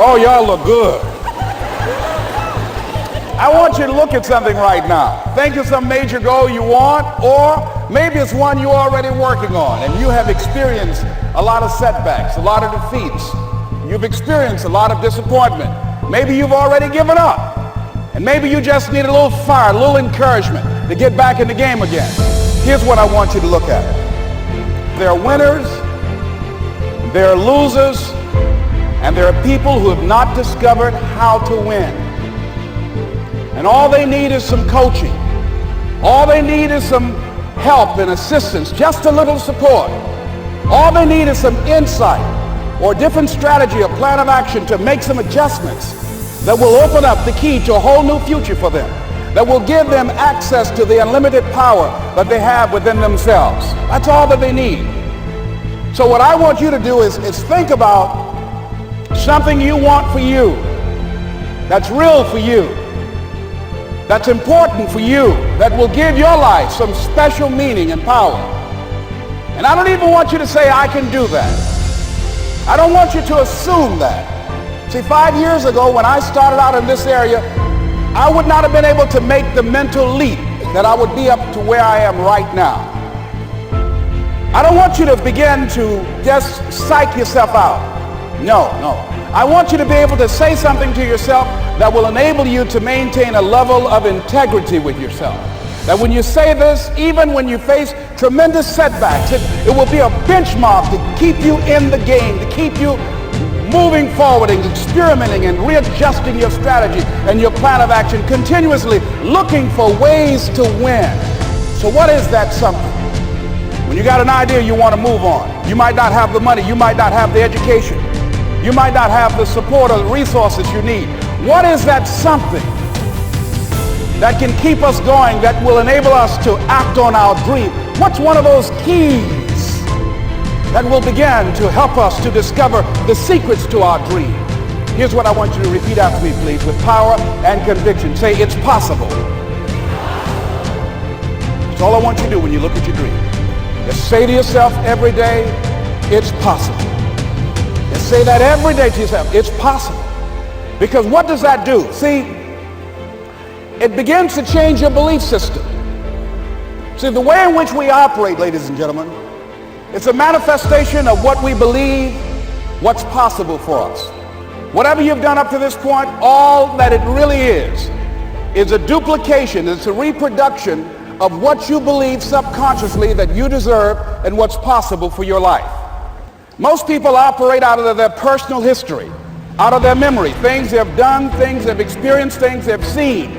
Oh, y'all look good. I want you to look at something right now. Think of some major goal you want, or maybe it's one you're already working on and you have experienced a lot of setbacks, a lot of defeats. You've experienced a lot of disappointment. Maybe you've already given up. And maybe you just need a little fire, a little encouragement to get back in the game again. Here's what I want you to look at. There are winners, there are losers, and there are people who have not discovered how to win. And all they need is some coaching. All they need is some help and assistance, just a little support. All they need is some insight or a different strategy, a plan of action to make some adjustments that will open up the key to a whole new future for them, that will give them access to the unlimited power that they have within themselves. That's all that they need. So what I want you to do is think about something you want for you, that's real for you, that's important for you, that will give your life some special meaning and power. And I don't even want you to say, I can do that. I don't want you to assume that. See, 5 years ago when I started out in this area, I would not have been able to make the mental leap that I would be up to where I am right now. I don't want you to begin to just psych yourself out. No. I want you to be able to say something to yourself that will enable you to maintain a level of integrity with yourself. That when you say this, even when you face tremendous setbacks, it will be a benchmark to keep you in the game, to keep you moving forward and experimenting and readjusting your strategy and your plan of action, continuously looking for ways to win. So what is that something? When you got an idea you want to move on, you might not have the money, you might not have the education, you might not have the support or the resources you need. What is that something that can keep us going, that will enable us to act on our dream? What's one of those keys that will begin to help us to discover the secrets to our dream? Here's what I want you to repeat after me, please, with power and conviction. Say, it's possible. That's all I want you to do when you look at your dream. Just say to yourself every day, it's possible. Just say that every day to yourself, it's possible. Because what does that do? See, it begins to change your belief system. See, the way in which we operate, ladies and gentlemen, it's a manifestation of what we believe, what's possible for us. Whatever you've done up to this point, all that it really is a duplication, it's a reproduction of what you believe subconsciously that you deserve and what's possible for your life. Most people operate out of their personal history, out of their memory, things they have done, things they've experienced, things they've seen,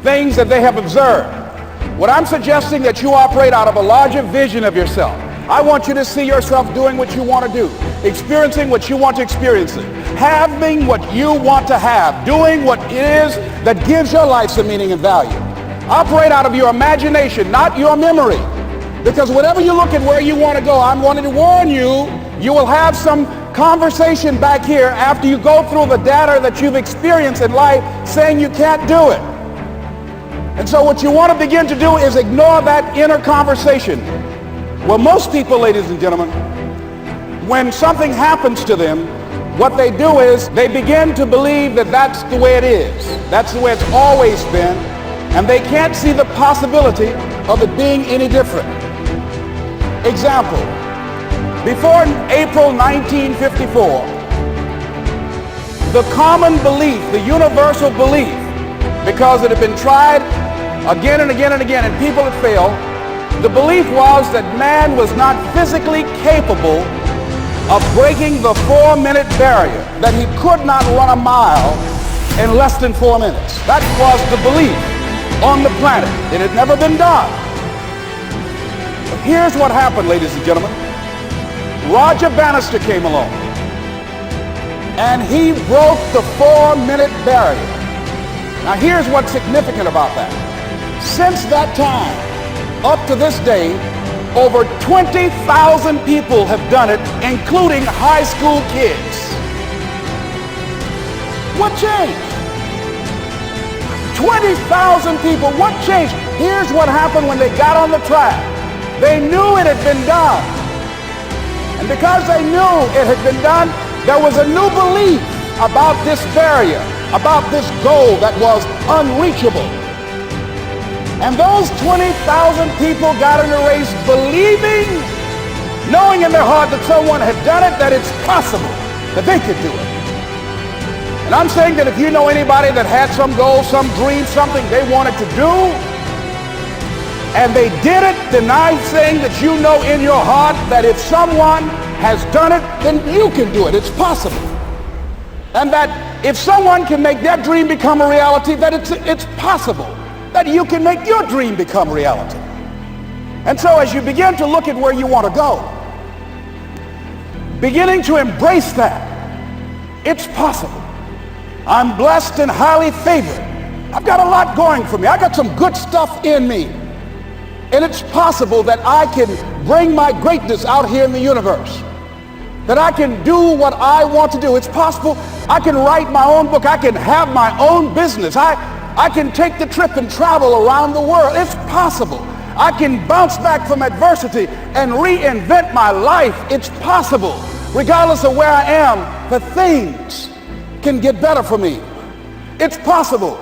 things that they have observed. What I'm suggesting that you operate out of a larger vision of yourself. I want you to see yourself doing what you want to do, experiencing what you want to experience, having what you want to have, doing what it is that gives your life some meaning and value. Operate out of your imagination, not your memory. Because whenever you look at where you want to go, I'm wanting to warn you, you will have some conversation back here after you go through the data that you've experienced in life saying you can't do it. And so what you want to begin to do is ignore that inner conversation. Well, most people, ladies and gentlemen, when something happens to them, what they do is they begin to believe that that's the way it is. That's the way it's always been. And they can't see the possibility of it being any different. Example, before April 1954, the common belief, the universal belief, because it had been tried again and again and again and people had failed, the belief was that man was not physically capable of breaking the 4-minute barrier, that he could not run a mile in less than 4 minutes. That was the belief on the planet. It had never been done. But here's what happened, ladies and gentlemen. Roger Bannister came along and he broke the 4-minute barrier. Now here's what's significant about that. Since that time, up to this day, over 20,000 people have done it, including high school kids. What changed? 20,000 people, what changed? Here's what happened when they got on the track. They knew it had been done. And because they knew it had been done, there was a new belief about this barrier, about this goal that was unreachable. And those 20,000 people got in the race believing, knowing in their heart that someone had done it, that it's possible, that they could do it. And I'm saying that if you know anybody that had some goal, some dream, something they wanted to do, and they did it, then I'm saying that you know in your heart that if someone has done it, then you can do it. It's possible. And that if someone can make their dream become a reality, that it's possible that you can make your dream become reality. And so as you begin to look at where you want to go, beginning to embrace that, it's possible. I'm blessed and highly favored. I've got a lot going for me. I got some good stuff in me. And it's possible that I can bring my greatness out here in the universe. That I can do what I want to do. It's possible I can write my own book. I can have my own business. I can take the trip and travel around the world. It's possible. I can bounce back from adversity and reinvent my life. It's possible. Regardless of where I am, the things can get better for me. It's possible